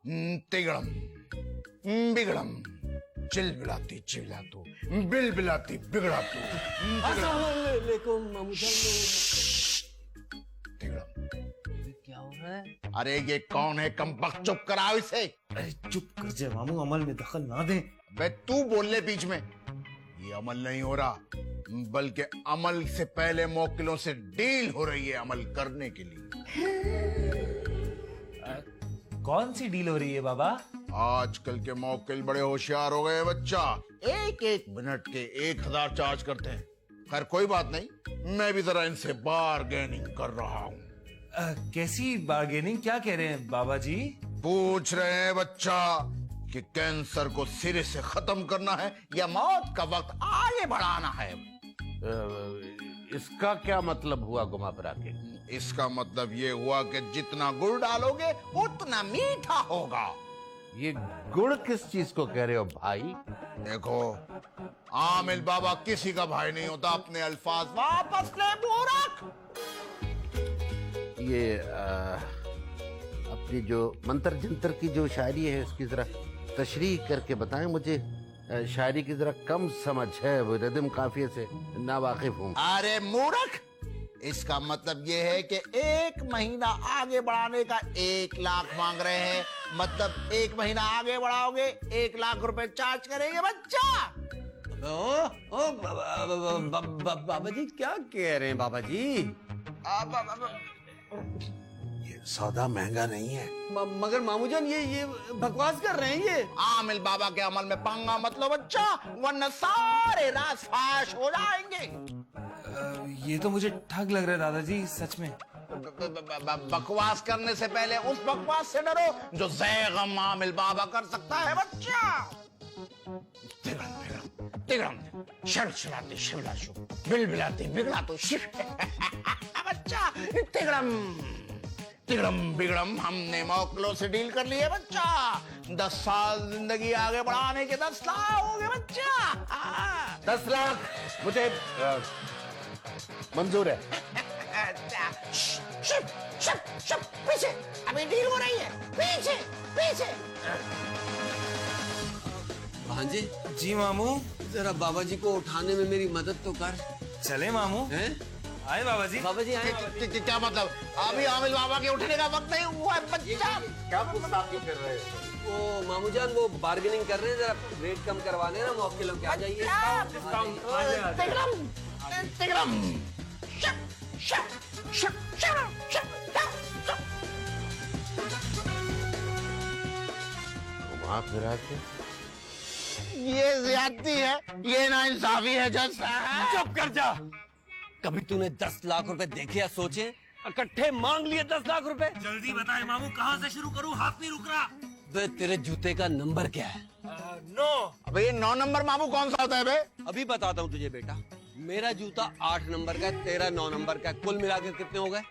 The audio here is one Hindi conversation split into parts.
तिगड़म बिगड़म, चिलबिलाती चिल्लातू, बिलबिलाती बिगड़ातू। अस्सलामुअलैकुम मामू जान। क्या हो रहा है? अरे ये कौन है कमबख्त, चुप कराओ इसे। अरे चुप कर जा मामू, अमल में दखल ना दे। बे तू बोल ले बीच में। ये अमल नहीं हो रहा, बल्कि अमल से पहले मौकिलों से डील हो रही है अमल करने के लिए। कौन सी डील हो रही है बाबा? आजकल के मौकिल बड़े होशियार हो गए बच्चा, एक एक मिनट के 1000 चार्ज करते हैं। खैर कोई बात नहीं, मैं भी जरा इनसे बार्गेनिंग कर रहा हूँ। कैसी बार्गेनिंग? क्या कह रहे हैं बाबा जी? पूछ रहे हैं बच्चा कि कैंसर को सिरे से खत्म करना है या मौत का वक्त आगे बढ़ाना है। इसका क्या मतलब हुआ घुमा फिरा के? इसका मतलब ये हुआ कि जितना गुड़ डालोगे उतना मीठा होगा। ये गुड़ किस चीज को कह रहे हो भाई? देखो, आमिल बाबा किसी का भाई नहीं होता। अपने अल्फाज वापस ले मूर्ख। ये अपनी जो मंत्र जंतर की जो शायरी है उसकी जरा तशरीह करके बताएं मुझे। शायरी की जरा कम समझ है, वो रिदम काफिये से ना वाकिफ हूँ। अरे मूर्ख, इसका मतलब ये है कि 1 महीना आगे बढ़ाने का 1 लाख मांग रहे हैं। मतलब 1 महीना आगे बढ़ाओगे 1 लाख रुपए चार्ज करेंगे बच्चा। बाबा जी क्या कह रहे हैं बाबा जी? ये सौदा महंगा नहीं है। मगर मामू जान ये बकवास कर रहे हैं ये। आमिल बाबा के अमल में पंगा मत लो बच्चा, वरना सारे राज फाश हो जाएंगे। ये तो मुझे ठग लग रहा है दादाजी, सच में। बकवास करने से पहले उस बकवास से डरो जो ज़ैगम आमिल बाबा कर सकता है बच्चा। तिगड़म शलशलाती शिवलाशु, बिलबिलाती बिगड़ातू बच्चा। तिगड़म बिगड़म हमने मौकलों से डील कर ली है बच्चा। 10 साल जिंदगी आगे बढ़ाने के 10 लाख हो गए बच्चा। 10 लाख मुझे मंजूर है। पीछे अभी डील हो रही है, पीछे पीछे। भांजे जी मामू। जरा बाबा जी को उठाने में मेरी मदद तो कर। चले मामू। हैं? आए बाबा जी। बाबा जी आए। क्या मतलब? अभी आमिल बाबा के उठने का वक्त नहीं हुआ है बच्चा। क्या बात क्यों कर रहे हैं? वो मामू जान वो बार्गेनिंग कर रहे हैं, जरा रेट कम करवा देना, मौके लोग आ जाइए। घुमा फिरा के ये ज्यादती है, ये नाइंसाफी है जज साहब। चुप कर जा। कभी तूने 10 लाख रुपए देखे या सोचे? इकट्ठे मांग लिए 10 लाख रुपए। जल्दी बताए मामू, कहाँ से शुरू करूँ? हाथ नहीं रुक रहा। बे तेरे जूते का नंबर क्या है? 9। अबे ये 9 नंबर मामू कौन सा होता है बे? अभी बताता हूँ तुझे बेटा। मेरा जूता 8 नंबर का है, तेरा 9 नंबर का है। कुल मिलाकर कितने हो गए?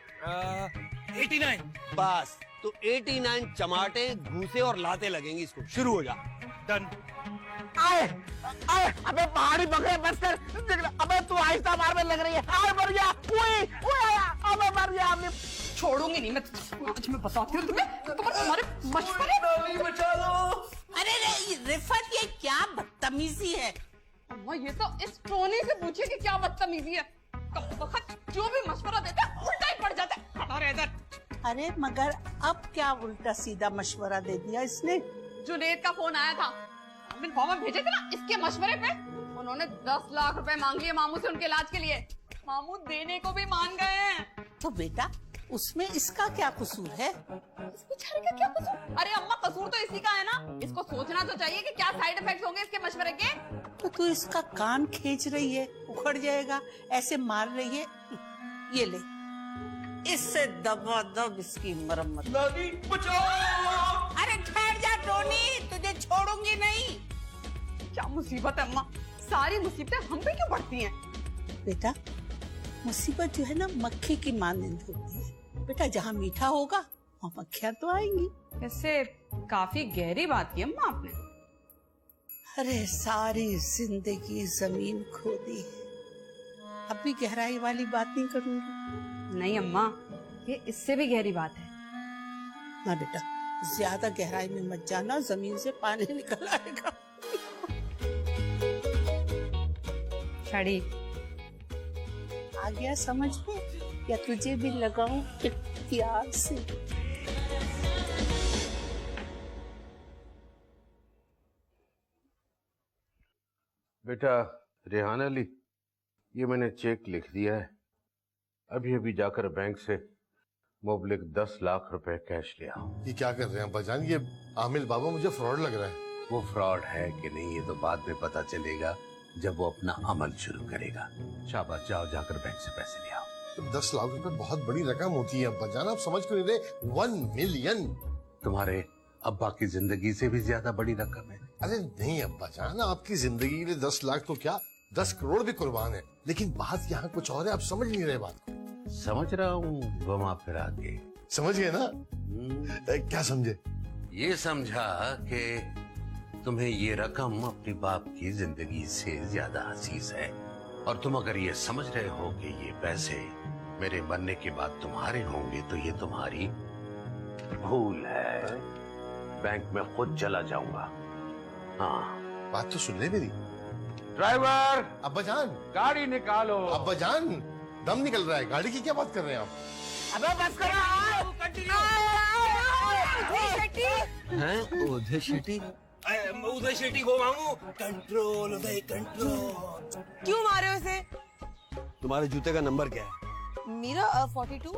89। बस तो 89 चमाटे घूसे और लाते लगेंगे इसको। शुरू हो जा। डन। आए आए, अबे पहाड़ी पकड़े बस कर। अबे तू आहिस्ता मार में लग रही है। आए मर गया, आया, अबे मर गया। आपने छोड़ूंगी नहीं मैं। आज मैं बताती हूँ तुम्हें, तुम्हारे मशवरे। बचा लो। अरे रिफत, ये क्या बदतमीजी है? अम्मा ये तो इस टोनी से पूछिए कि क्या बदतमीजी है। वक्त जो भी मशवरा देता है उल्टा ही पड़ जाता है। खड़ा रह इधर। अरे मगर अब क्या उल्टा सीधा मशवरा दे दिया इसने? जुनेद का फोन आया था, फॉर्म भेजे थे ना इसके मशवरे पे। उन्होंने 10 लाख रुपए मांग लिए मामू से उनके इलाज के लिए। मामू देने को भी मान गए हैं। तो बेटा उसमें इसका क्या कसूर है? इस बेचारे का क्या कसूर? अरे अम्मा कसूर तो इसी का है ना। इसको सोचना तो चाहिए कि क्या साइड इफेक्ट्स होंगे इसके मशवरे के। तो तू इसका कान खींच रही है, उखड़ जाएगा, ऐसे मार रही है। ये ले, इससे दबादब इसकी मरम्मत। अरे ठहर जा टोनी, तुझे छोड़ूंगी नहीं। क्या मुसीबत है अम्मा, सारी मुसीबतें हम पे क्यों पड़ती हैं? बेटा मुसीबत जो है ना मक्खी की मानंद होती है। बेटा जहाँ मीठा होगा वहाँ मक्खियाँ तो आएंगी। इससे काफी गहरी बात की अम्मा आपने। अरे सारी जिंदगी जमीन खोदी है, अब भी गहराई वाली बात नहीं करूंगी। नहीं अम्मा, ये इससे भी गहरी बात है। ना बेटा ज्यादा गहराई में मत जाना, जमीन से पानी निकल आएगा। शाड़ी आ गया समझ में, या तुझे भी लगाऊं प्यार से? बेटा रेहान अली, ये मैंने चेक लिख दिया है। अभी अभी जाकर बैंक से मुबलिक 10 लाख रुपए कैश ले आओ। ये क्या कर रहे हैं अब्बाजान? ये आमिल बाबा मुझे फ्रॉड लग रहा है। वो फ्रॉड है कि नहीं ये तो बाद में पता चलेगा जब वो अपना अमल शुरू करेगा। शाबाश, जाओ जाकर बैंक से पैसे ले आओ। 10 लाख रुपए बहुत बड़ी रकम होती है अब्बाजान, आप समझ क्यों नहीं रहे? 1 मिलियन। तुम्हारे अब्बा की जिंदगी से भी ज्यादा बड़ी रकम है। अरे नहीं अब्बाजान, आपकी जिंदगी के लिए 10 लाख तो क्या 10 करोड़ भी कुर्बान है। लेकिन बात यहाँ कुछ और है, आप समझ नहीं रहे बात को। समझ रहा हूँ, घुमा फिरा के। समझ गए ना? क्या समझे? ये समझा कि तुम्हें ये रकम अपनी बाप की जिंदगी से ज्यादा अजीज है, और तुम अगर ये समझ रहे हो कि ये पैसे मेरे बनने के बाद तुम्हारे होंगे तो ये तुम्हारी भूल है। बैंक में खुद चला जाऊंगा। हाँ, बात तो सुन ले मेरी। ड्राइवर अब्बाजान गाड़ी निकालो। अब्बाजान, दम निकल रहा है। गाड़ी की क्या बात कर रहे हैं आप? अबे बस करो। हैं उदय शेट्टी? उदय शेट्टी को मामू, कंट्रोल उदय कंट्रोल। क्यों मारे हो इसे? तुम्हारे जूते का नंबर क्या है? मेरा 42।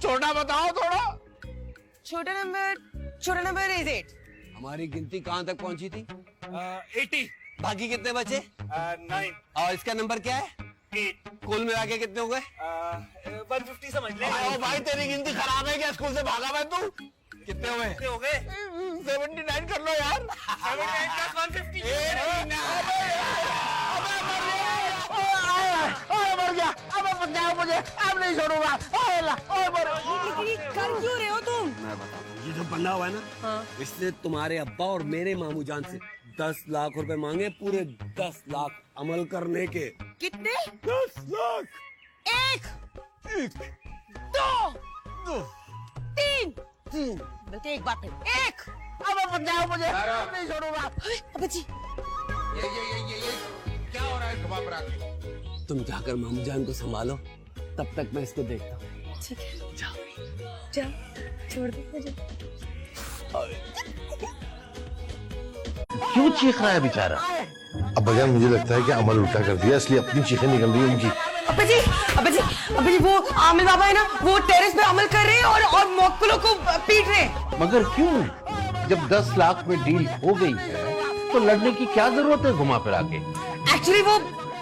छोटा बताओ थोड़ा। छोटा नंबर इज 8। हमारी गिनती कहाँ तक पहुँची थी? 80। बाकी कितने बचे? 9। और इसका नंबर क्या है? 8। कुल मिला के कितने हो गए? 150 समझ ले। भाई तेरी गिनती खराब है क्या? स्कूल से भागा मैं तू? कितने हुए? कितने हो गए? 79 कर लो यार। 79 plus 150। मर गया। अब बचाओ मुझे, अब नहीं छोड़ूंगा। लेकिन ये कर क्यों रहे हो तुम? मैं बताऊँ, ये जो बंदा हुआ है ना, हाँ। इसने तुम्हारे अब्बा और मेरे मामू जान से 10 लाख रुपए मांगे, पूरे 10 लाख अमल करने के। कितने? 10 लाख। 1 2 3 बल्कि एक बार फिर 1। अब बचाओ मुझे, अब नहीं छोड़ूंगा। अबे जी, ये क्या हो रहा है? घुमा फिरा के। तुम जाकर मामू जान को संभालो, तब तक मैं इसको देखता हूँ। ठीक है, जाओ छोड़ दो मुझे। क्यों चीख रहा है बेचारा? अब्बाजान मुझे लगता है कि अमल उल्टा कर दिया, इसलिए अपनी चीखें निकल रही है उनकी। अबे जी, वो आमिर बाबा है ना, वो टेरेस पे अमल कर रहे हैं और मोक्कलों को पीट रहे हैं। मगर क्यों? जब 10 लाख में डील हो गई है तो लड़ने की क्या जरूरत है घुमा फिरा के? एक्चुअली वो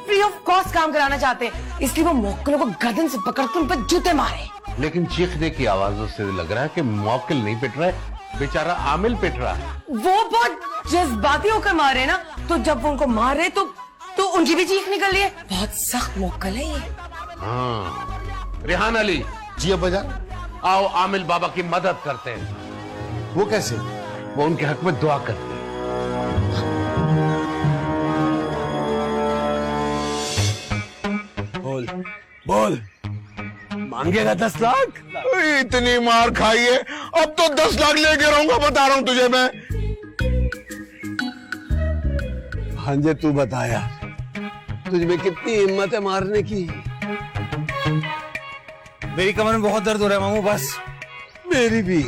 फ्री ऑफ कॉस्ट काम कराना चाहते हैं, इसलिए वो मोक्कलों को गर्दन से पकड़कर उन पर जूते मारे। लेकिन चीखने की आवाजों से लग रहा है कि मौकिल नहीं पिट रहा है, बेचारा आमिल पिट रहा है। वो बहुत जज्बाती होकर मारे हैं ना, तो जब वो उनको मार रहे तो उनकी भी चीख निकल रही है। बहुत सख्त मोक्कल है ये। हाँ, रेहान अली, जी अब्बाजान। आओ आमिल बाबा की मदद करते हैं। वो कैसे? वो उनके हक में दुआ करते हैं। बोल मांगेगा 10 लाख? इतनी मार खाई है, अब तो 10 लाख लेके रहूंगा, बता रहा हूँ तुझे मैं। भांजे तू बताया, तुझ में कितनी हिम्मत है मारने की? मेरी कमर में बहुत दर्द हो रहा है मामू, बस। मेरी भी।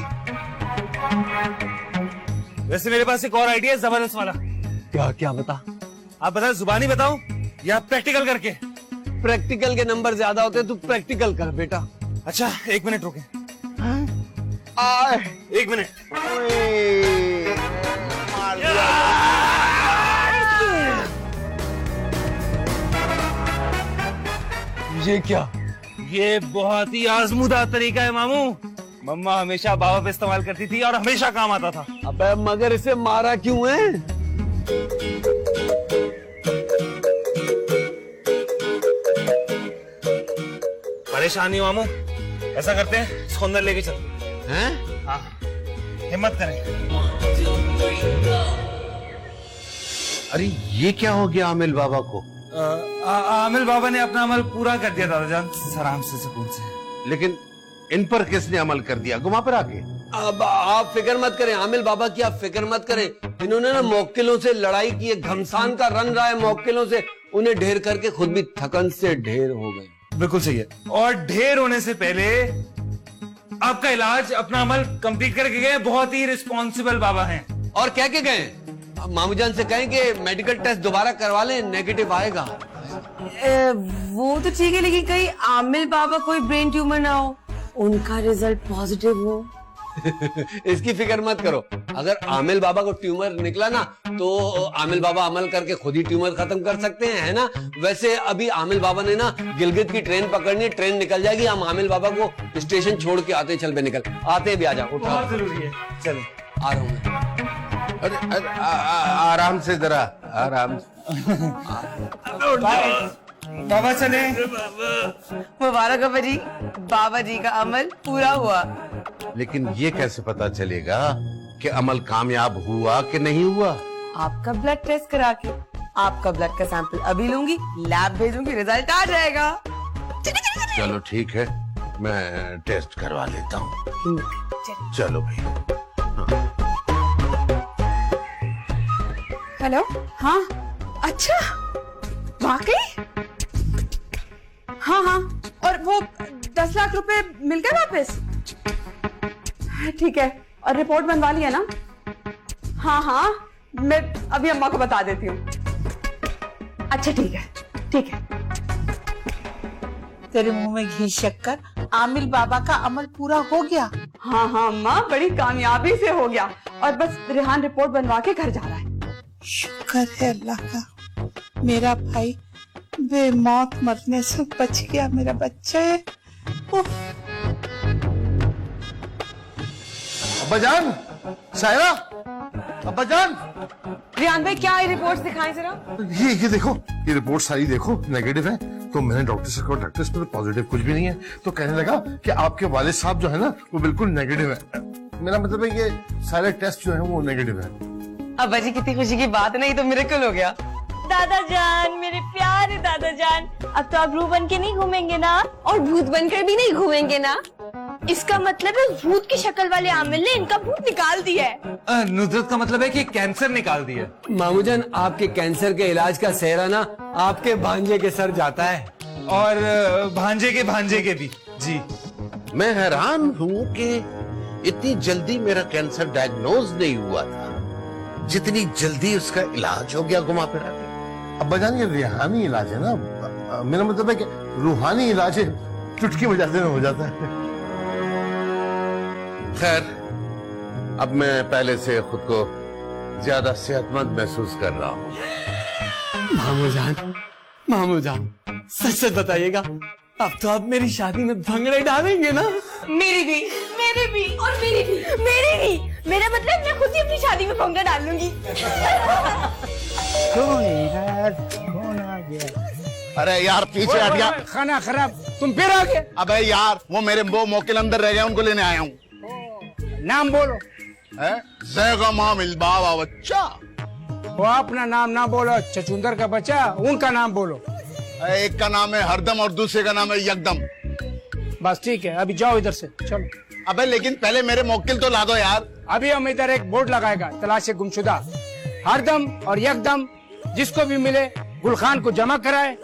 वैसे मेरे पास एक और आइडिया है, जबरदस्त वाला। क्या क्या बता? आप बता, जुबानी बताऊं या प्रैक्टिकल करके? प्रैक्टिकल के नंबर ज्यादा होते हैं, तू प्रैक्टिकल कर बेटा। अच्छा 1 मिनट रुके। 1 मिनट। ये क्या? ये बहुत ही आजमूदा तरीका है मामू। मम्मा हमेशा बाबा पे इस्तेमाल करती थी और हमेशा काम आता था। अबे मगर इसे मारा क्यों है? परेशानी मामू, ऐसा करते हैं, इसको अंदर लेके चलते हैं? हाँ, हिम्मत करें। अरे ये क्या हो गया आमिल बाबा को? आमिल बाबा ने अपना अमल पूरा कर दिया दादाजान, आराम से, सुकून से। लेकिन इन पर किसने अमल कर दिया? घुमा फिरा के? अब आप फिक्र मत करें आमिल बाबा की, आप फिक्र मत करें। इन्होंने ना मौक्किलों से लड़ाई की है, घमसान का रन रहा है मौक्किलों से, उन्हें ढेर करके खुद भी थकन से ढेर हो गए। बिल्कुल सही है। और ढेर होने से पहले आपका इलाज, अपना अमल कंप्लीट करके गए। बहुत ही रिस्पॉन्सिबल बाबा हैं। और कह के गए मामूजान से कहें कि मेडिकल टेस्ट दोबारा करवा लें, नेगेटिव आएगा। वो तो ठीक है, लेकिन कहीं आमिल बाबा कोई ब्रेन ट्यूमर ना हो, उनका रिजल्ट पॉजिटिव हो। इसकी फिक्र मत करो, अगर आमिल बाबा को ट्यूमर निकला ना तो आमिल बाबा अमल करके खुद ही ट्यूमर खत्म कर सकते हैं, है ना। वैसे अभी आमिल बाबा ने ना गिलगित की ट्रेन पकड़नी है, ट्रेन निकल जाएगी, हम आमिल बाबा को स्टेशन छोड़ के आते हैं। चल बे निकल, आते हैं भी, आ जाओ, उठा। बहुत जरूरी है, चलो आ रहा हूँ मैं। अरे आराम से, जरा आराम से। बाबा चले। मुबारक बाबा जी, बाबा जी का अमल पूरा हुआ। लेकिन ये कैसे पता चलेगा कि अमल कामयाब हुआ कि नहीं हुआ? आपका ब्लड टेस्ट करा के, आपका ब्लड का सैंपल अभी लूंगी, लैब भेजूंगी, रिजल्ट आ जाएगा। चलो ठीक है, मैं टेस्ट करवा लेता हूँ। चलो भाई। हेलो, हाँ, अच्छा, वाकई? हाँ हाँ, और वो 10 लाख रुपए मिल गए वापस? ठीक है, और रिपोर्ट बनवा लिया ना? हाँ हाँ, मैं अभी अम्मा को बता देती हूँ। अच्छा ठीक है, ठीक है। तेरे मुंह में घी शक्कर, आमिल बाबा का अमल पूरा हो गया। हाँ हाँ अम्मा, बड़ी कामयाबी से हो गया, और बस रेहान रिपोर्ट बनवा के घर जा रहा है। शुक्र है अल्लाह का, मेरा भाई बेमौत मरने से बच गया, मेरा बच्चा है। अब्बाजान, सायरा, अब्बाजान, रियान भाई क्या है, रिपोर्ट्स दिखाएं जरा। ये देखो, ये रिपोर्ट सारी देखो नेगेटिव है। तो मैंने डॉक्टर से कहा, डॉक्टर इसमें पॉजिटिव कुछ भी नहीं है। तो कहने लगा कि आपके वालिद साहब जो है ना वो बिल्कुल नेगेटिव है। मेरा मतलब है ये सारे टेस्ट जो है वो नेगेटिव है। अब्बा जी कितनी खुशी की बात है ना, ये तो मिरेकल हो गया। दादा जान, मेरे प्यारे दादा जान, अब तो आप रूह बन के नहीं घूमेंगे ना, और भूत बनकर भी नहीं घूमेंगे ना। इसका मतलब है भूत की शक्ल वाले आमिल ने इनका भूत निकाल दिया है। नुसरत का मतलब है कि कैंसर निकाल दिया। मामूजान, आपके कैंसर के इलाज का सेहरा ना आपके भांजे के सर जाता है, और भांजे के भी। जी, मैं हैरान हूँ कि इतनी जल्दी मेरा कैंसर डायग्नोज नहीं हुआ था, जितनी जल्दी उसका इलाज हो गया घुमा फिरा के। अब्बाजान, ये रूहानी इलाज है ना, मेरा मतलब है कि रूहानी इलाज है, चुटकी बजाते में हो जाता है। खैर, अब मैं पहले से खुद को ज्यादा सेहतमंद महसूस कर रहा हूँ। मामूजान सच सच बताइएगा, अब तो आप मेरी शादी में भंगड़े डालेंगे ना? मेरी भी, मेरी भी, और मेरी भी, मेरी भी। मेरा मतलब मैं खुद ही अपनी शादी में भंगड़ा डाल लूंगी। अरे यार पीछे हट गया। खाना खराब, तुम फिर आ गए। अबे यार, वो मेरे वो मौकिल अंदर रह गए, उनको लेने आया हूँ। नाम बोलो। ज़ैगम आमिल बाबा बच्चा। वो अपना नाम ना बोलो, चचुंदर का बच्चा, उनका नाम बोलो। एक का नाम है हरदम और दूसरे का नाम है यकदम। बस ठीक है, अभी जाओ इधर से, चलो। अबे लेकिन पहले मेरे मौकिल तो ला दो यार। अभी हम इधर एक बोर्ड लगाएगा, तलाश गुमशुदा, हरदम और यकदम, जिसको भी मिले गुलखान को जमा कराए,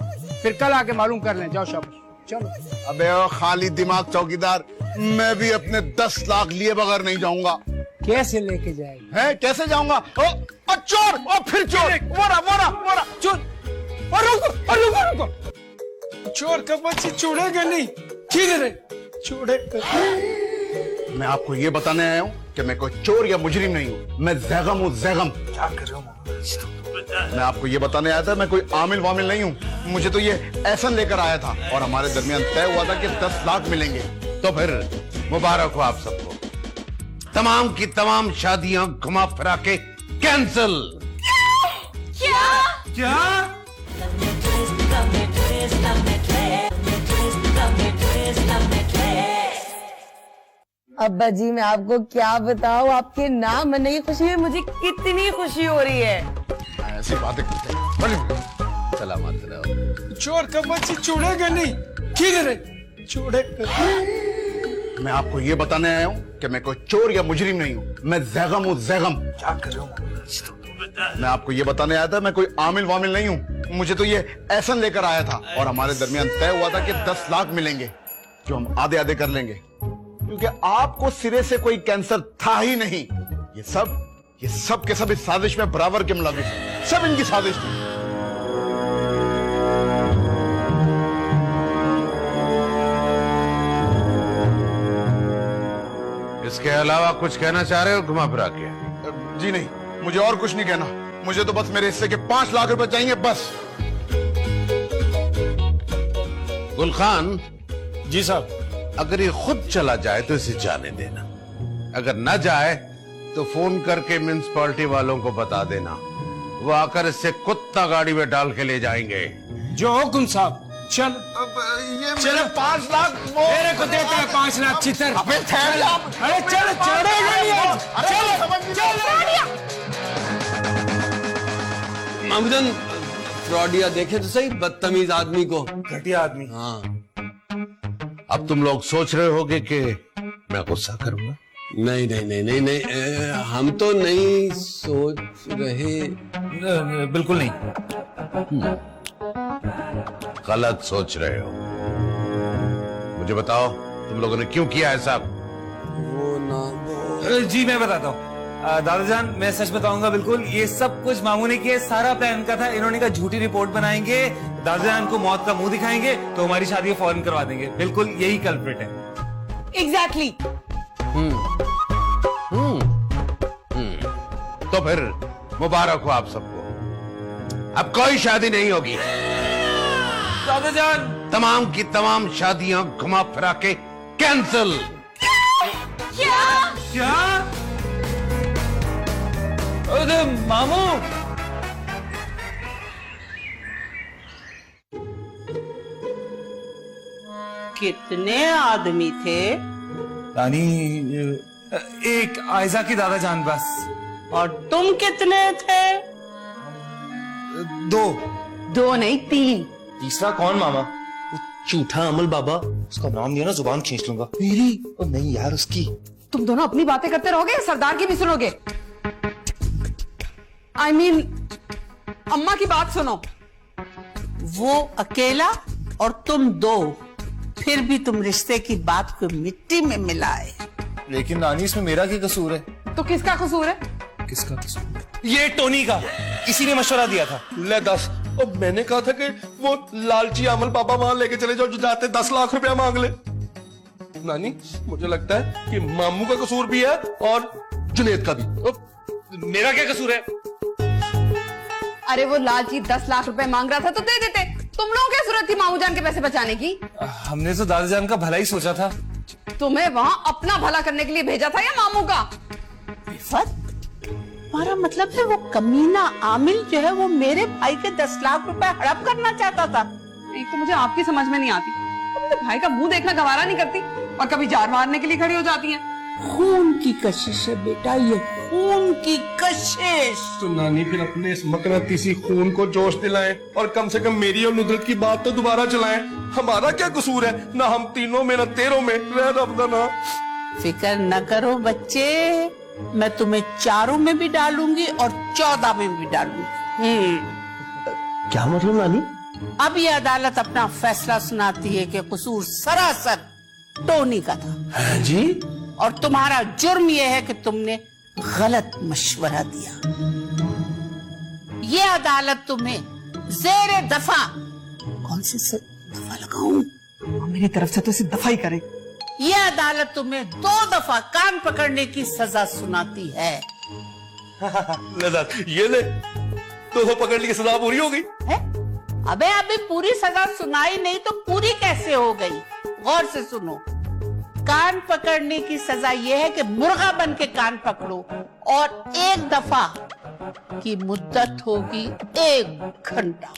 फिर कल आके मालूम कर लें। जाओ शाबाश, चलो। अबे ओ खाली दिमाग चौकीदार, मैं भी अपने 10 लाख लिए बगैर नहीं जाऊंगा। कैसे लेके जाएगा? है कैसे जाऊंगा? ओ चोर, ओ फिर चोर, मोरा चोर, और रुको, चोर का बच्चे छोड़ेगा नहीं, किधर है? छोड़ेगा। मैं आपको ये बताने आया हूँ कि मैं कोई चोर या मुजरिम नहीं हूँ, मैं ज़ैगम हूँ, ज़ैगम। क्या कर रहा हूँ? मैं आपको ये बताने आया था, मैं कोई आमिल वामिल नहीं हूँ। मुझे तो ये एहसन लेकर आया था, और हमारे दरमियान तय हुआ था कि 10 लाख मिलेंगे। तो फिर मुबारक हो आप सबको, तमाम की तमाम शादियां घुमा फिरा के कैंसिल। क्या? अब्बा जी मैं आपको क्या बताऊं, आपके नाम बनने की खुशी में मुझे कितनी खुशी हो रही है। ऐसी बातें करते हैं। सलामत रहो। चोर का बच्चे छोड़ेगा नहीं, किधर है? छोड़ेगा। मैं आपको ये बताने आया हूँ कि मैं कोई चोर या मुजरिम नहीं हूँ। मैं जैगम हूँ, जैगम। क्या कर रहे हो? मैं आपको ये बताने आया था, मैं कोई आमिल वामिल नहीं हूँ। मुझे तो ये एहसन लेकर आया था और हमारे दरमियान तय हुआ था कि 10 लाख मिलेंगे जो हम आधे आधे कर लेंगे, क्योंकि आपको सिरे से कोई कैंसर था ही नहीं। ये सब के सब इस साजिश में बराबर के मुलविस हैं। सब इनकी साजिश थी। इसके अलावा कुछ कहना चाह रहे हो घुमा फिरा के? जी नहीं, मुझे और कुछ नहीं कहना। मुझे तो बस मेरे हिस्से के 5 लाख रुपए चाहिए, बस। गुलखान जी साहब। अगर ये खुद चला जाए तो इसे जाने देना, अगर न जाए तो फोन करके म्युनिसिपैलिटी वालों को बता देना, वो आकर इससे कुत्ता गाड़ी में डाल के ले जाएंगे। जो हुकुम साहब। चल ये मेरे 5 लाख मेरे को देता है 5 लाख चितर। अबे ठहर जा। अरे चल मामूजान फ्रॉडिया देखे तो सही, बदतमीज आदमी को। घटिया आदमी। हाँ। अब तुम लोग सोच रहे होगे कि मैं गुस्सा करूंगा। नहीं नहीं नहीं नहीं नहीं, हम तो नहीं सोच रहे। बिल्कुल नहीं। गलत सोच रहे हो। मुझे बताओ तुम लोगों ने क्यों किया ऐसा? वो ना जी मैं बताता हूँ दादाजान, मैं सच बताऊंगा। बिल्कुल ये सब कुछ मामू ने किया, सारा प्लान इनका था। इन्होंने कहा झूठी रिपोर्ट बनाएंगे, दादाजान को मौत का मुंह दिखाएंगे तो हमारी शादी फौरन करवा देंगे। बिल्कुल यही कल्प्रिट है। एग्जैक्टली। तो फिर मुबारक हो आप सबको, अब कोई शादी नहीं होगी। दादाजान तमाम की तमाम शादियां घुमा फिरा के कैंसिल। क्या? अरे मामू, कितने आदमी थे? रानी एक आयजा की दादाजान बस। और तुम कितने थे? 2 नहीं 3। तीसरा कौन मामा? झूठा अमल बाबा, उसका नाम लिया ना जुबान खींच लूंगा। मेरी? और नहीं यार उसकी। तुम दोनों अपनी बातें करते रहोगे, सरदार की भी सुनोगे। I mean, अम्मा की बात सुनो। वो अकेला और तुम 2, फिर भी तुम रिश्ते की बात को मिट्टी में मिलाए। लेकिन नानी इसमें मेरा क्या कसूर है? तो किसका कसूर है? किसका कसूर? ये टोनी का, इसी ने मशवरा दिया था। ले 10। और मैंने कहा था कि वो लालची अमल बाबा वहां लेके चले जाओ जो जाते 10 लाख रुपया मांग ले। नानी मुझे लगता है कि मामू का कसूर भी है और जुनेद का भी। मेरा क्या कसूर है? अरे वो लालची 10 लाख रुपए मांग रहा था तो दे देते। तुम लोगों की जरूरत थी मामूजान के पैसे बचाने की? हमने तो दादाजान का भला ही सोचा था। तुम्हें वहाँ अपना भला करने के लिए भेजा था या मामू का? तुम्हारा मतलब है वो कमीना आमिल जो है वो मेरे भाई के 10 लाख रुपए हड़प करना चाहता था? एक तो मुझे आपकी समझ में नहीं आती, तुम अपने भाई का मुंह देखना गवारा नहीं करती और कभी जार मारने के लिए खड़ी हो जाती हैं। खून की कशिश है बेटा, ये खून की कशिश। तो नानी फिर अपने इस मकरातीसी खून को जोश दिलाएं और कम से कम मेरी और नुदरत की बात तो दोबारा चलाएं। हमारा क्या कसूर है? ना हम तीनों में ना तेरों में। ना फिक्र न करो बच्चे, मैं तुम्हें 4 में भी डालूंगी और 14 में भी डालूंगी। क्या मतलब नानी? अब ये अदालत अपना फैसला सुनाती है कि कसूर सरासर टोनी का था। है जी? और तुम्हारा जुर्म यह है कि तुमने गलत मशवरा दिया। ये अदालत तुम्हें ज़ेरे दफा, कौन सी दफा लगाऊं? मेरी तरफ से तो इसे दफा ही करे। ये अदालत तुम्हें 2 दफा कान पकड़ने की सजा सुनाती है। ये ले 2 पकड़ने की सजा पूरी हो गई है? अबे अभी पूरी सजा सुनाई नहीं तो पूरी कैसे हो गई? गौर से सुनो, कान पकड़ने की सजा यह है कि मुर्गा बन के कान पकड़ो और 1 दफा की मुद्दत होगी 1 घंटा।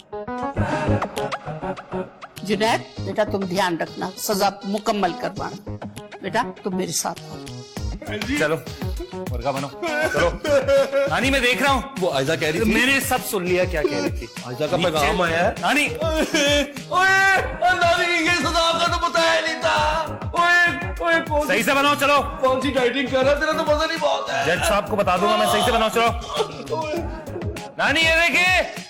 जुनैद बेटा तुम ध्यान रखना, सजा मुकम्मल करवाना। बेटा तुम मेरे साथ आओ। चलो मुर्गा बनो, चलो। नानी मैं देख रहा हूँ, वो आयजा कह रही थी। मैंने सब सुन लिया क्या कह रही थी। आयजा का पैगाम आया है। नानी नानी ये सजा का तो बताया नहीं था। सही से बनाओ, चलो। कौन सी डाइटिंग कर रहा है, तेरा तो वजन ही बहुत है। जज साहब को बता दूंगा मैं, सही से बनाओ, चलो। नानी ये देखिए।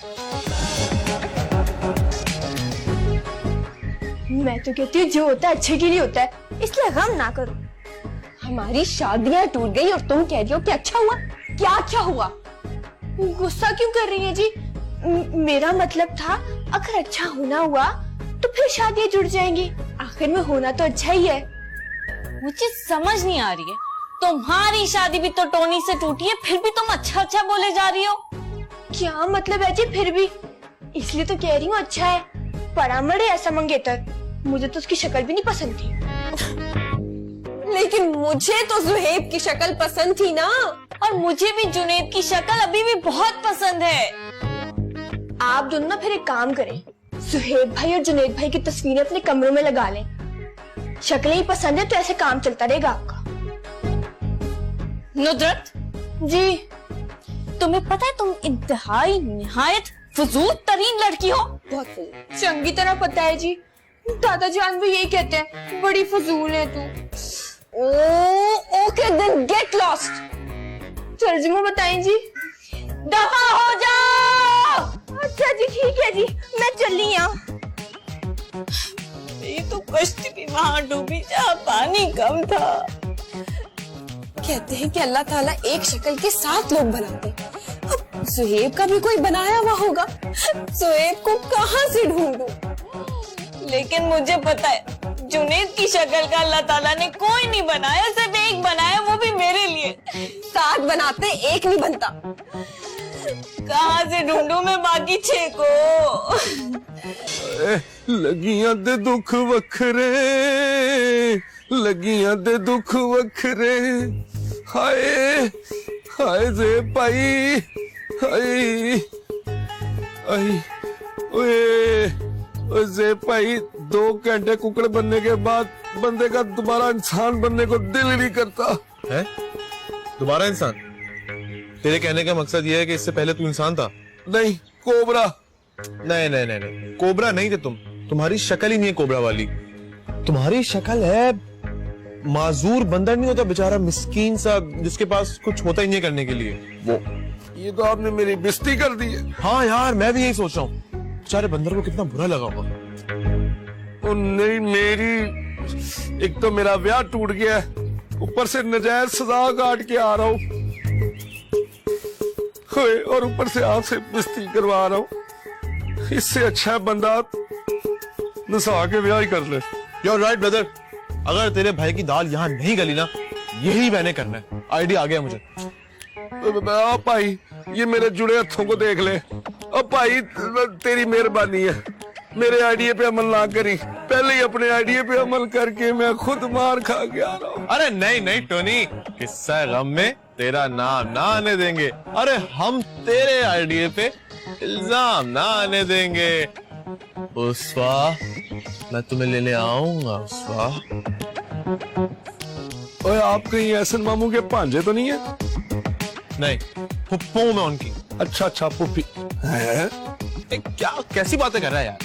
मैं तो कहती हूँ जो होता है अच्छे के लिए होता है, इसलिए गम ना करो। हमारी शादियां टूट गई और तुम कह रही हो कि अच्छा हुआ। क्या अच्छा हुआ? गुस्सा क्यों कर रही है जी? मेरा मतलब था अगर अच्छा होना हुआ तो फिर शादियां जुड़ जाएंगी। आखिर में होना तो अच्छा ही है। मुझे समझ नहीं आ रही है, तुम्हारी शादी भी तो टोनी से टूटी है, फिर भी तुम अच्छा अच्छा बोले जा रही हो। क्या मतलब है जी फिर भी? इसलिए तो कह रही हूँ अच्छा है। परामर्श ऐसा मंगेतर, मुझे तो उसकी शक्ल भी नहीं पसंद थी। लेकिन मुझे तो जुहेब की शक्ल पसंद थी ना, और मुझे भी जुनेद की शक्ल अभी भी बहुत पसंद है। आप दोनों ना फिर एक काम करें, सुहेब भाई और जुनेद भाई की तस्वीरें अपने कमरों में लगा लें। शक्लें ही पसंद है तो ऐसे काम चलता रहेगा आपका। नुदरत जी, तुम्हें पता है तुम इंतहाई निहायत फजूल तरीन लड़की हो। बहुत चंगी तरह पता है जी। दादा जान भी यही कहते हैं, बड़ी फजूल है तू। Okay then get lost. तर्जुमा बताएं जी। दफा हो जाओ। अच्छा जी ठीक है जी, मैं चली यहाँ। ये तो कश्ती भी वहां डूबी जहाँ पानी कम था। कहते हैं कि अल्लाह ताला एक शक्ल के 7 लोग बनाते हैं। अब सुहेब का भी कोई बनाया हुआ होगा। सुहेब को कहाँ से ढूंढूं? लेकिन मुझे पता है जुनेद की शक्ल का अल्लाह ताला ने कोई नहीं बनाया, सिर्फ एक बनाया, वो भी मेरे लिए। 7 बनाते एक नहीं बनता। कहाँ से ढूंढूं मैं बाकी 6 को? लगियां दे दुख वखरे, लगियां दे दुख वखरे। हाय हाय जे पाई, हाय आई ओए जे पाई। 2 घंटे कुकड़ बनने के बाद बंदे का दोबारा इंसान बनने को दिल ही नहीं करता है। दोबारा इंसान? तेरे कहने का मकसद ये है कि इससे पहले तू इंसान था? नहीं, कोबरा। नहीं नहीं नहीं नहीं, कोबरा नहीं थे तुम। तुम्हारी शक्ल ही नहीं है कोबरा वाली। तुम्हारी शक्ल है माजूर बंदर नहीं होता बेचारा, मिस्कीन सा, जिसके पास कुछ होता ही नहीं करने के लिए। वो ये तो आपने मेरी बेइज्जती कर दी है। हाँ यार, मैं भी यही सोच रहा हूँ। बेचारे बंदर को कितना बुरा लगा होगा। नहीं, मेरी एक तो मेरा ब्याह टूट गया, ऊपर से नजायज सजा काट के आ रहा हूँ, और ऊपर से आपसे बेइज्जती करवा रहा हूँ। इससे अच्छा है बंदा नसा के ब्याह ही कर ले। You're right, brother. अगर तेरे भाई की दाल यहाँ नहीं गली ना, यही मैंने करना है। आइडिया आ गया मुझे। अब भाई ये मेरे जुड़े हथों को देख ले। अब भाई तेरी मेहरबानी है, मेरे आइडिया पे अमल ना करी, पहले ही अपने आइडिया पे अमल करके मैं खुद मार खा के आ रहा हूँ। अरे नहीं नहीं टोनी, किस्सा गम में तेरा नाम ना आने देंगे। अरे हम तेरे आइडिया पे इल्जाम ना आने देंगे। उस्वा, मैं तुम्हें लेने आऊंगा उस्वा। ओए, आप कहीं एहसन मामू के भांजे तो नहीं है? नहीं, पुप्पो में उनकी। अच्छा अच्छा, पुप्पी है। क्या कैसी बातें कर रहा है यार?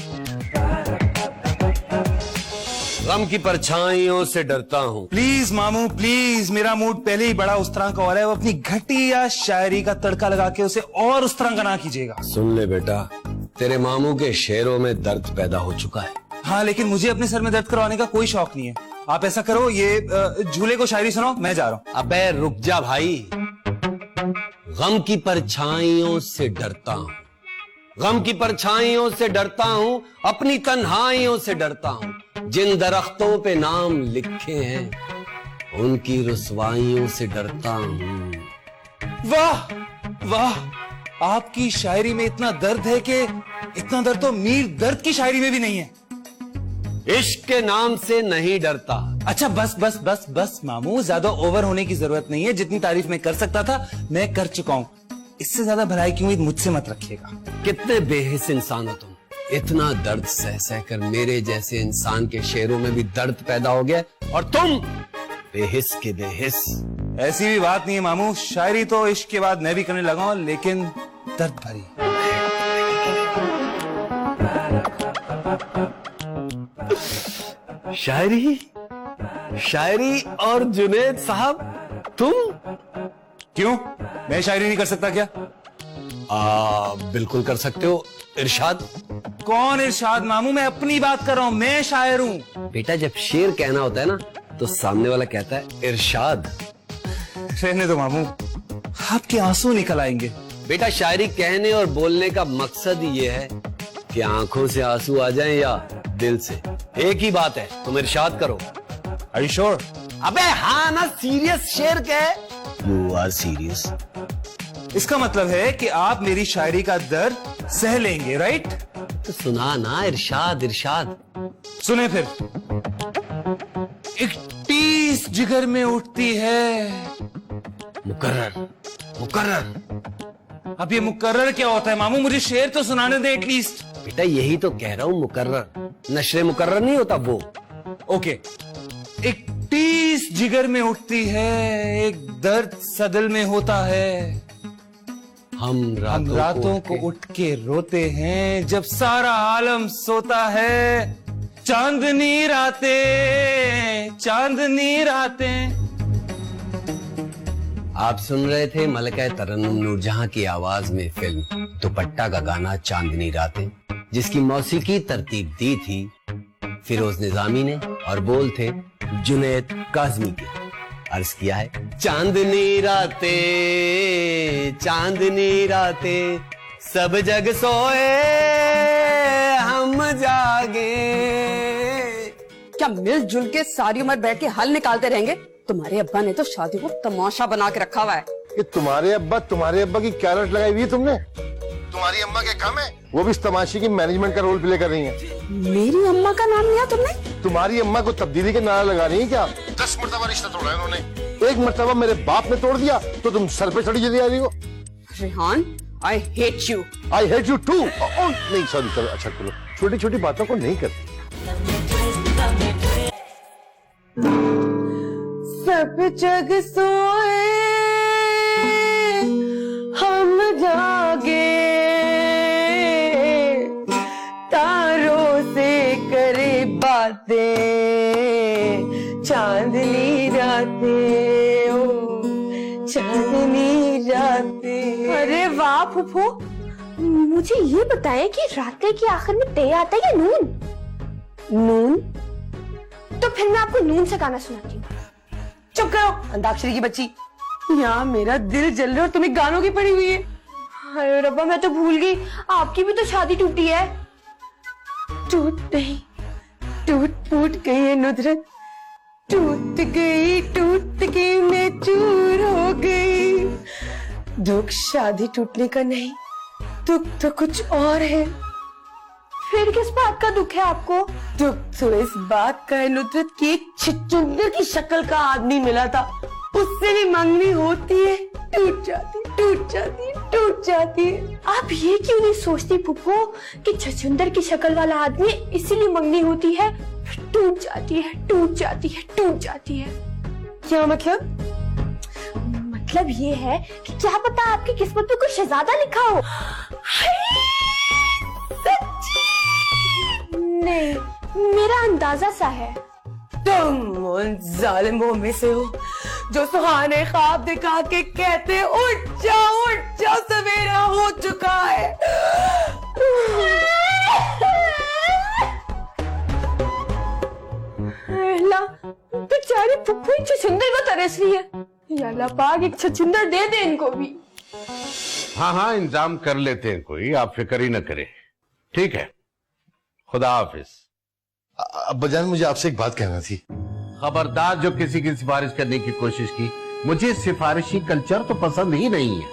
गम की परछाइयों से डरता हूँ। प्लीज मामू प्लीज, मेरा मूड पहले ही बड़ा उस तरह का हो रहा है। वो अपनी घटिया शायरी का तड़का लगा के उसे और उस तरह का ना कीजिएगा। सुन ले बेटा, तेरे मामू के शेरों में दर्द पैदा हो चुका है। हाँ, लेकिन मुझे अपने सर में दर्द करवाने का कोई शौक नहीं है। आप ऐसा करो, ये झूले को शायरी सुनाओ, मैं जा रहा हूँ। अबे रुक जा भाई। गम की परछाइयों से डरता हूँ, गम की परछाइयों से डरता हूँ, अपनी तन्हाइयों से डरता हूँ। जिन दरख्तों पे नाम लिखे हैं उनकी रुसवाइयों से डरता हूँ। वाह वाह, आपकी शायरी में इतना दर्द है कि इतना दर्द तो मीर दर्द की शायरी में भी नहीं है। इश्क के नाम से नहीं डरता। अच्छा बस बस बस बस मामू, ज्यादा ओवर होने की जरूरत नहीं है। जितनी तारीफ मैं कर सकता था मैं कर चुका हूँ। इससे ज्यादा भलाई की उम्मीद मुझसे मत रखिएगा। कितने बेहिस इंसान हो तुम। इतना दर्द सह सह कर मेरे जैसे इंसान के शेरों में भी दर्द पैदा हो गया, और तुम बेहिस के बेहिस। ऐसी भी बात नहीं है मामू, शायरी तो इश्क के बाद मैं भी करने लगा हूं, लेकिन दर्द भरी। शायरी शायरी और जुनेद साहब तुम? क्यों, मैं शायरी नहीं कर सकता क्या? बिल्कुल कर सकते हो। इरशाद। कौन इरशाद मामू? मैं अपनी बात कर रहा हूँ, मैं शायर हूँ। बेटा जब शेर कहना होता है ना तो सामने वाला कहता है इरशाद। रहने दो मामू, आपके आंसू निकल आएंगे। बेटा शायरी कहने और बोलने का मकसद ही ये है कि आंखों से आंसू आ जाएं या दिल से, एक ही बात है। तुम इरशाद करो। Are you sure? अबे हाँ ना, सीरियस शेर कह। You are serious. इसका मतलब है कि आप मेरी शायरी का दर्द सह लेंगे, राइट? तो सुना ना, इरशाद इरशाद। सुने फिर। एक टीस जिगर में उठती है। मुकर्रर मुकर्रर। अब ये मुकर्रर क्या होता है मामू? मुझे शेर तो सुनाने दे एटलीस्ट। बेटा यही तो कह रहा हूँ, मुकर्रर। नशरे मुकर्रर नहीं होता वो। ओके। एक टीस जिगर में उठती है, एक दर्द सदल में होता है। हम रातों को उठ के रोते हैं जब सारा आलम सोता है। चांदनी रातें, चांदनी रातें। आप सुन रहे थे मलका तरन्नुम नूरजहां की आवाज में फिल्म दुपट्टा का गाना चांदनी रातें, जिसकी मौसीकी तरतीब दी थी फिरोज निजामी ने और बोल थे जुनैद काज़मी के। अर्ज किया है चांदनी रातें, चांदनी रातें, सब जग सोए हम जागे। क्या मिलजुल के सारी उम्र बैठ के हल निकालते रहेंगे? तुम्हारे अब्बा ने तो शादी को तमाशा बना के रखा हुआ है। कि तुम्हारे अब्बा की क्या रट लगाई हुई है तुमने? तुम्हारी अम्मा के काम है, वो भी इस तमाशे की मैनेजमेंट का रोल प्ले कर रही है। मेरी अम्मा का नाम लिया तुमने? तुम्हारी अम्मा को तब्दीली के नारा लगा रही है क्या? 10 मरतबा रिश्ता तोड़ा है उन्होंने। एक मरतबा मेरे बाप ने तोड़ दिया तो तुम सर पे चढ़ी चली आ रही हो। Rehan, I hate you. I hate you too. नहीं सॉरी, चलो अच्छा चलो, छोटी छोटी बातों को नहीं करती। सब जग सोए हम जागे, तारों से करे बातें चांदनी रातें, ओ चांदनी रातें। अरे वाह फूफू, मुझे ये बताएं कि रात के आखिर में ते आता है या नून? नून? तो फिर मैं आपको नून से गाना सुनाती हूँ। चुप करो अंताक्षरी की बच्ची। यहाँ मेरा दिल जल रहा है और तुम्हें गानों की पड़ी हुई है। अरे रब्बा, मैं तो भूल गई, आपकी भी तो शादी टूटी है। टूट नहीं, टूट फूट गई है नुदरत, टूट गई मैं चूर हो गई। दुख शादी टूटने का नहीं, दुख तो कुछ और है। फिर किस बात का दुख है आपको? दुख तो इस बात का है नुदरत कि एक छिचुंदर की शक्ल का आदमी मिला था, उससे भी मंगनी होती है, टूट जाती, टूट जाती, टूट जाती है। आप ये क्यों नहीं सोचती फूफो कि छछुंदर की शक्ल वाला आदमी इसीलिए मंगनी होती है, फिर टूट जाती है, टूट जाती है, टूट जाती है। क्या मतलब? मतलब ये है कि क्या पता आपकी किस्मत में कोई शहजादा लिखा हो। सच्ची? नहीं, मेरा अंदाजा सा है। तुम उन जालिमों में से हो जो सुहाने ख्वाब दिखा के कहते उठ जाओ सवेरा हो चुका है। बेचारी फुफ्फू छछुंदर को तरस रही है। या अल्लाह पाक एक छछुंदर दे दे इनको भी। हाँ हाँ, इंतजाम कर लेते हैं कोई, आप फिक्र ही न करें। ठीक है, खुदा हाफिज। अब्बाजान, मुझे आपसे एक बात कहना थी। खबरदार जो किसी की सिफारिश करने की कोशिश की, मुझे सिफारिशी कल्चर तो पसंद ही नहीं है।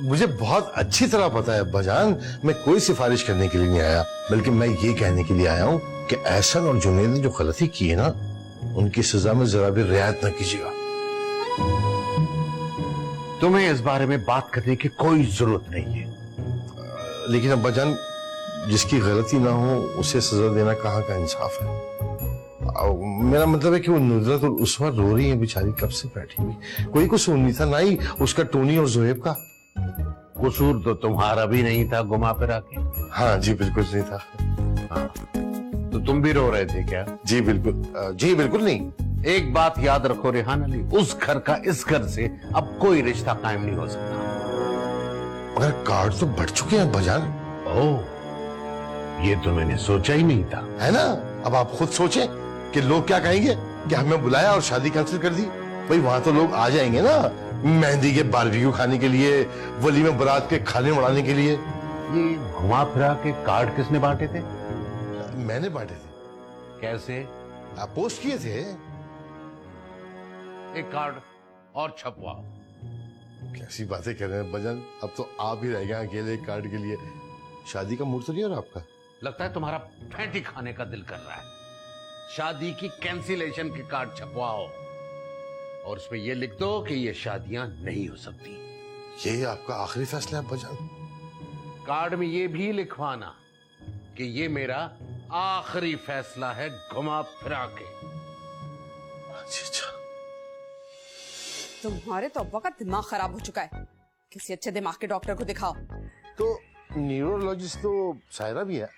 मुझे बहुत अच्छी तरह पता है अब्बाजान, मैं कोई सिफारिश करने के लिए नहीं आया, बल्कि मैं ये कहने के लिए आया हूँ कि एहसन और जुनैद ने जो गलती की है ना, उनकी सजा में जरा भी रियायत न कीजिएगा। तुम्हें इस बारे में बात करने की कोई जरूरत नहीं है। लेकिन अब्बाजान, जिसकी गलती ना हो उसे सजा देना कहाँ का इंसाफ है? मेरा मतलब है कि वो नुदरत और उसवा रो रही है बेचारी, कब से बैठी हुई, कोई कसूर नहीं था, ना ही उसका टोनी और जोहेब का। कसूर तो तुम्हारा भी नहीं था घुमा फिरा के। हाँ जी, बिल्कुल नहीं था। हाँ, तो तुम भी रो रहे थे क्या? जी बिल्कुल नहीं, एक बात याद रखो रेहान अली, उस घर का इस घर से अब कोई रिश्ता कायम नहीं हो सकता। मगर कार्ड तो बढ़ चुके हैं अब्बाजान। ओह, ये तो मैंने सोचा ही नहीं था। है ना? अब आप खुद सोचें कि लोग क्या कहेंगे कि हमें बुलाया और शादी कैंसिल कर दी। भाई वहां तो लोग आ जाएंगे ना, मेहंदी के बारबेक्यू खाने के लिए, वलीमे बारात के खाने उड़ाने के लिए। ये घुमा फिरा के कार्ड किसने बांटे थे? मैंने बांटे थे। कैसे? आप पोस्ट किए थे। एक कार्ड और छपवाओ। कैसी बातें कर रहे हैं भजन, अब तो आप ही रह गए अकेले कार्ड के लिए। शादी का मूड तो नहीं हो रहा आपका? लगता है तुम्हारा फैंटी खाने का दिल कर रहा है। शादी की कैंसिलेशन के कार्ड छपवाओ और उसमें यह लिख दो कि ये शादियां नहीं हो सकती। ये आपका आखिरी फैसला है भजन? कार्ड में ये भी लिखवाना कि ये मेरा आखिरी फैसला है घुमा फिरा के। अच्छा। तुम्हारे तो अब्बा का दिमाग खराब हो चुका है, किसी अच्छे दिमाग के डॉक्टर को दिखाओ। तो न्यूरोलॉजिस्ट तो सायरा भी है।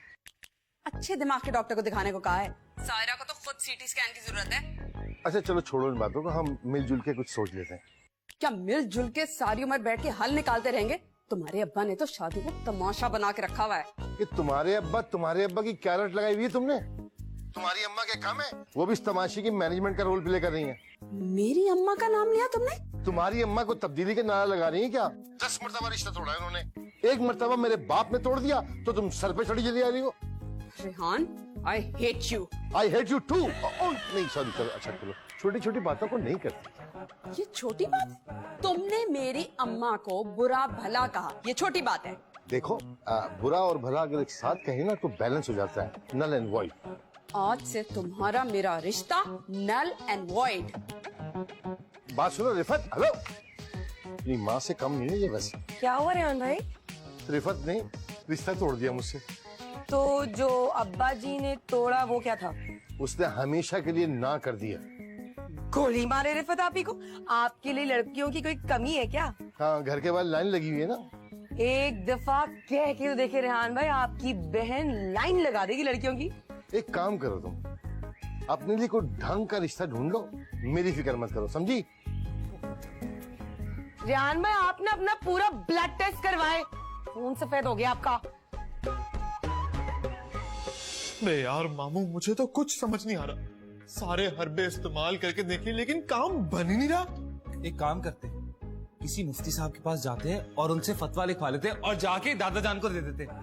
अच्छे दिमाग के डॉक्टर को दिखाने को कहा है। सायरा को तो खुद सीटी स्कैन की जरूरत है। अच्छा चलो छोड़ो इन बातों को, हम मिलजुल के कुछ सोच लेते हैं। क्या मिलजुल के सारी उम्र बैठ के हल निकालते रहेंगे? तुम्हारे अब्बा ने तो शादी को तमाशा बना के रखा हुआ है। कि तुम्हारे अब्बा की कैरेट लगाई हुई है तुमने? तुम्हारी अम्मा क्या काम है? वो भी इस तमाशे की मैनेजमेंट का रोल प्ले कर रही हैं। मेरी अम्मा का नाम लिया तुमने? तुम्हारी अम्मा को तब्दीली का नारा लगा रही है क्या? 10 मरतबा रिश्ता तोड़ा है उन्होंने। एक मरतबा मेरे बाप ने तोड़ दिया तो तुम सर पे चढ़ी चली आ रही हो। Rehan, I hate you. I hate you too. नहीं सॉरी, चलो अच्छा चलो, छोटी छोटी बातों को नहीं करती। ये छोटी बात? तुमने मेरी अम्मा को बुरा भला कहा, ये छोटी बात है? देखो बुरा और भला अगर एक साथ कहे ना तो बैलेंस हो जाता है, नल एंड वॉइड। आज से तुम्हारा मेरा रिश्ता नल एंड वॉइड। बात सुनो रिफत, हेलो। अपनी माँ से कम नहीं है ये वैसे। क्या हुआ रेहान भाई? रिफत ने रिश्ता तोड़ दिया मुझसे। तो जो अब्बा जी ने तोड़ा वो क्या था? उसने हमेशा के लिए ना कर दिया। गोली मारे रिफत आपी को? आपके लिए लड़कियों की कोई कमी है क्या? हाँ, घर के बाहर लाइन लगी हुई है ना। एक दफा कह के तो देखे रेहान भाई, आपकी बहन लाइन लगा देगी लड़कियों की। एक काम करो तुम, अपने लिए कोई ढंग का रिश्ता ढूंढ लो, मेरी फिक्र मत करो, समझी? रेहान भाई आपने अपना पूरा ब्लड टेस्ट करवाए, खून सफेद हो गया आपका। नहीं यार मामू, मुझे तो कुछ समझ नहीं आ रहा। सारे हरबे इस्तेमाल करके देख लिए लेकिन काम बन ही नहीं रहा। एक काम करते हैं, किसी मुफ्ती साहब के पास जाते हैं और उनसे फतवा लिखवा लेते हैं और जाके दादा जान को दे देते हैं।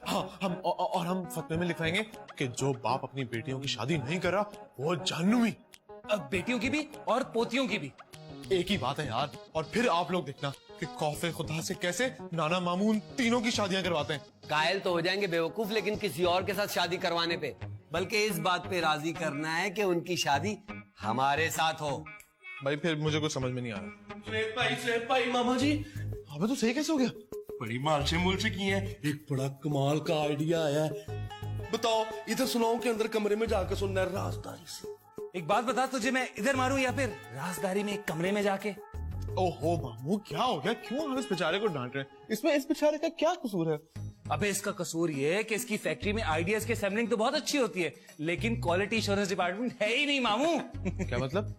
हाँ, हम फतवे में लिखवाएंगे कि जो बाप अपनी बेटियों की शादी नहीं कर रहा वो जहन्नुमी। अब बेटियों की भी और पोतियों की भी एक ही बात है यार। और फिर आप लोग देखना कि खौफे खुदा से कैसे नाना मामू उन तीनों की शादियां करवाते हैं। कायल तो हो जाएंगे बेवकूफ, लेकिन किसी और के साथ शादी करवाने पे, बल्कि इस बात पे राजी करना है कि उनकी शादी हमारे साथ हो। भाई फिर मुझे कुछ समझ में नहीं आ रहा। श्वेत भाई मामा जी, अबे तो सही कैसे हो गया? बड़ी मालशे मुलशे की हैं, एक बड़ा कमाल का आइडिया आया है। बताओ, इधर सुनाओ के अंदर कमरे में जाकर सुनना है राजदारी से। एक बात बता, तुझे मैं इधर मारूं या फिर राजदारी में एक कमरे में जाके? ओहो मामू, क्या हो गया? क्यों हम इस बेचारे को डांट रहे हैं? इसमें इस बेचारे का क्या कसूर है? अबे इसका कसूर ये है कि इसकी फैक्ट्री में आइडियाज की सैम्पलिंग तो बहुत अच्छी होती है, लेकिन क्वालिटी एश्योरेंस डिपार्टमेंट है ही नहीं मामू। क्या मतलब?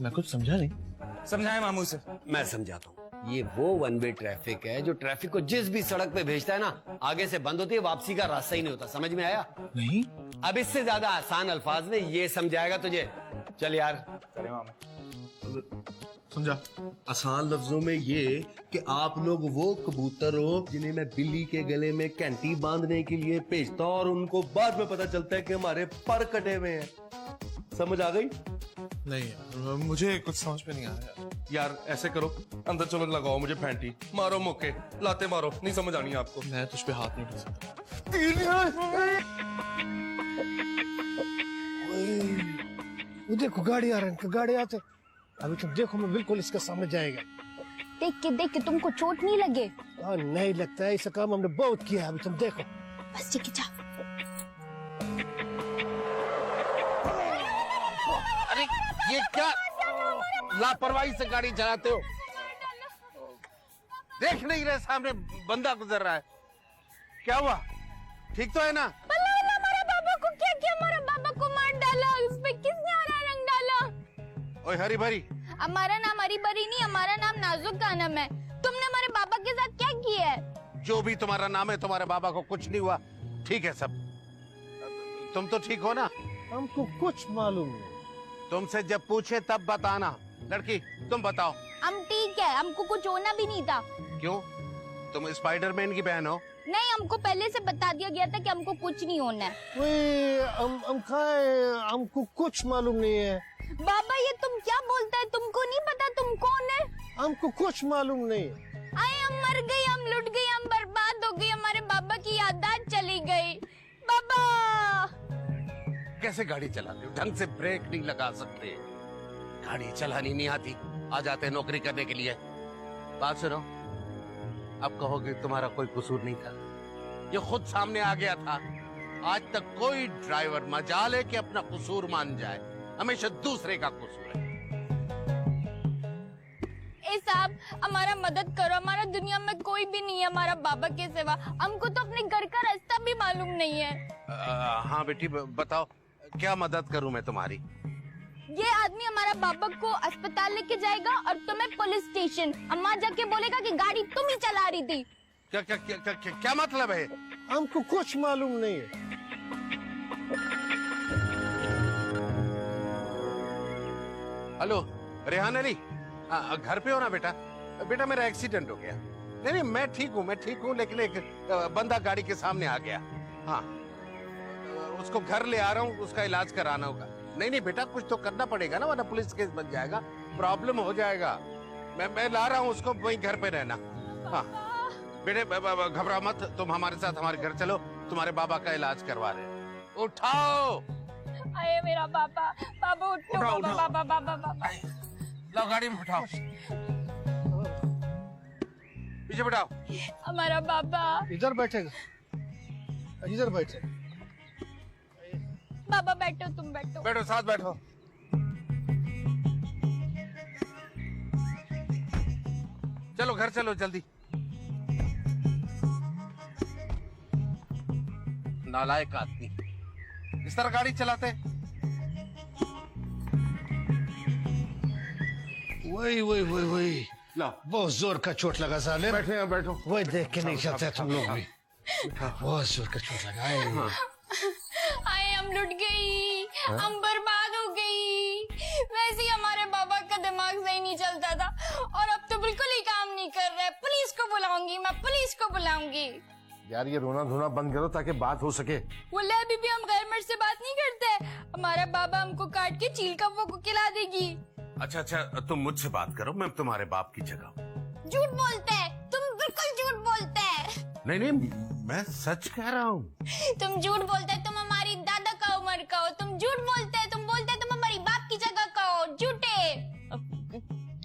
मैं कुछ समझा नहीं। समझाए मामू से। मैं समझाता हूँ। ये वो वन वे ट्रैफिक है जो ट्रैफिक को जिस भी सड़क पे भेजता है ना, आगे से बंद होती है, वापसी का रास्ता ही नहीं होता। समझ में आया? नहीं। अब इससे ज्यादा आसान अल्फाज में ये समझाएगा तुझे। चल यार। समझा। आसान लफ्जों में ये कि आप लोग वो कबूतर हो जिन्हें मैं बिल्ली के गले में घंटी बांधने के लिए भेजता हूं और उनको बाद में पता चलता है कि हमारे पर कटे हुए हैं। समझ आ गई? नहीं यार, मुझे कुछ समझ में नहीं आया। यार ऐसे करो, अंदर चलो, लगाओ मुझे फैंटी, मारो मुक्के, लाते मारो, नहीं समझ आनी आपको। मैं तुझ पे हाथ नहीं उठा सकता। वो देखो गाड़ी आ रही है, गाड़ी आते। अभी तुम देखो, मैं बिल्कुल इसके सामने जाएगा। देख के तुमको चोट नहीं लगे? नहीं लगता है, ऐसा काम हमने बहुत किया है। अभी तुम देखो। बस ठीक है, जा। अरे ये क्या लापरवाही से गाड़ी चलाते हो? देख नहीं रहे सामने बंदा गुजर रहा है? क्या हुआ? ठीक तो है ना? हमारे बाबा को क्या किया? हमारे बाबा को मार डाला। उस पे किसने हरा रंग डाला? ओए हरी भरी, हमारा नाम हरी भरी नहीं, हमारा नाम नाजुक खानम है। तुमने हमारे बाबा के साथ क्या किया है? जो भी तुम्हारा नाम है, तुम्हारे बाबा को कुछ नहीं हुआ, ठीक है सब। तुम तो ठीक हो ना? हमको कुछ मालूम नहीं। तुमसे जब पूछे तब बताना। लड़की तुम बताओ। हम ठीक है, हमको कुछ होना भी नहीं था। क्यों? तुम स्पाइडरमैन की बहन हो? नहीं, हमको पहले से बता दिया गया था कि हमको कुछ नहीं होना है। हमको कुछ मालूम नहीं है। बाबा ये तुम क्या बोलता है? तुमको नहीं पता तुम कौन है? हमको कुछ मालूम नहीं। आए हम मर गए, हम लुट गए, हम बर्बाद हो गए, हमारे बाबा की याददाश्त चली गई। बाबा कैसे गाड़ी चलाते हो? ढंग से ब्रेक नहीं लगा सकते, गाड़ी चलानी नहीं आती, आ जाते हैं नौकरी करने के लिए। बात सुनो, अब कहोगे तुम्हारा कोई कसूर नहीं था, ये खुद सामने आ गया था। आज तक कोई ड्राइवर मजाल है कि अपना कसूर मान जाए, हमेशा दूसरे का कसूर है। ए साहब हमारा मदद करो, हमारा दुनिया में कोई भी नहीं है हमारा बाबा के सिवा। हमको तो अपने घर का रास्ता भी मालूम नहीं है। हाँ बेटी बताओ, क्या मदद करूं मैं तुम्हारी? ये आदमी हमारा बाबा को अस्पताल लेके जाएगा और तुम्हें पुलिस स्टेशन। अम्मा जाके बोलेगा कि गाड़ी तुम ही चला रही थी। क्या क्या क्या क्या, क्या, क्या मतलब है? हमको कुछ मालूम नहीं है। हेलो रेहान अली, घर पे हो ना बेटा? बेटा मेरा एक्सीडेंट हो गया। नहीं नहीं मैं ठीक हूँ, लेकिन एक बंदा गाड़ी के सामने आ गया। हाँ उसको घर ले आ रहा हूँ, उसका इलाज कराना होगा। नहीं बेटा कुछ तो करना पड़ेगा ना, वरना पुलिस केस बन जाएगा, प्रॉब्लम हो जाएगा। मैं ला रहा हूँ उसको, वहीं घर पे रहना। हाँ बेटे घबराओ मत, तुम हमारे साथ हमारे घर चलो, तुम्हारे बाबा का इलाज करवा रहे हैं। उठाओ। आए मेरा बाबा, बाबा उठो, बाबा बाबा बाबा बाबा। लो गाड़ी में उठाओ, पीछे बैठाओ। हमारा बाबा इधर बैठेगा, इधर बैठे। बाबा बैठो, तुम बैठो। बैठो, साथ बैठो। चलो घर चलो जल्दी। नालायक आदमी, इस तरह गाड़ी चलाते। वही बहुत जोर का चोट लगा साले। बैठे हैं, बैठो। वही देख के नहीं चलते तुम लोग भी। बहुत जोर का चोट लगा है। आए हम लुट गई, हम बर्बाद हो गई। वैसे ही हमारे बाबा का दिमाग सही नहीं चलता था और अब तो बिल्कुल ही काम नहीं कर रहा है। पुलिस को बुलाऊंगी, मैं पुलिस को बुलाऊंगी। यार ये रोना धोना बंद करो ताकि बात हो सके। बोले अभी भी हम गैर मर्द से बात नहीं करते। हमारा बाबा हमको काट के चील का वो खिला देगी। अच्छा तुम मुझसे बात करो, मैं तुम्हारे बाप की जगह हूँ। झूठ बोलते है तुम, बिल्कुल झूठ बोलते है। नहीं मैं सच कह रहा हूँ। तुम झूठ बोलते है, तुम हमारी दादा का उम्र का हो। तुम झूठ बोलते है, तुम बोलते है तुम हमारी बाप की जगह का हो। झूठे।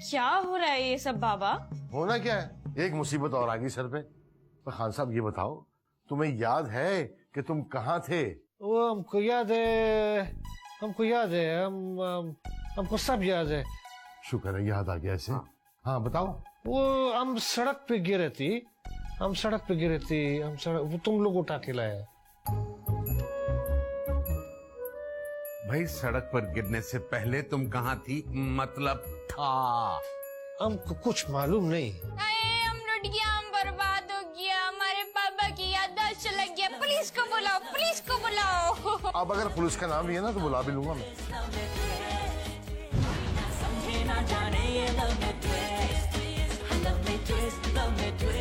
क्या हो रहा है ये सब बाबा? होना क्या है, एक मुसीबत और आ गई सर पे। तो खान साहब ये बताओ, तुम्हें याद है कि तुम कहाँ थे? वो हमको याद है, हमको सब याद है। शुक्र है याद आ गया ऐसे। हाँ बताओ। वो हम सड़क पे गिरे थी, वो तुम लोग उठा के लाए। भाई सड़क पर गिरने से पहले तुम कहाँ थी? मतलब था। हमको कुछ मालूम नहीं। हम लुट गया, हम बर्बाद हो गया, हमारे पापा की याददाश्त चला गया। पुलिस को बुलाओ, पुलिस को बुलाओ। अब अगर पुलिस का नाम लिया ना तो बुला भी लूंगा मैं। समझे ना जाने ये लव में twist, love में twist, love में twist।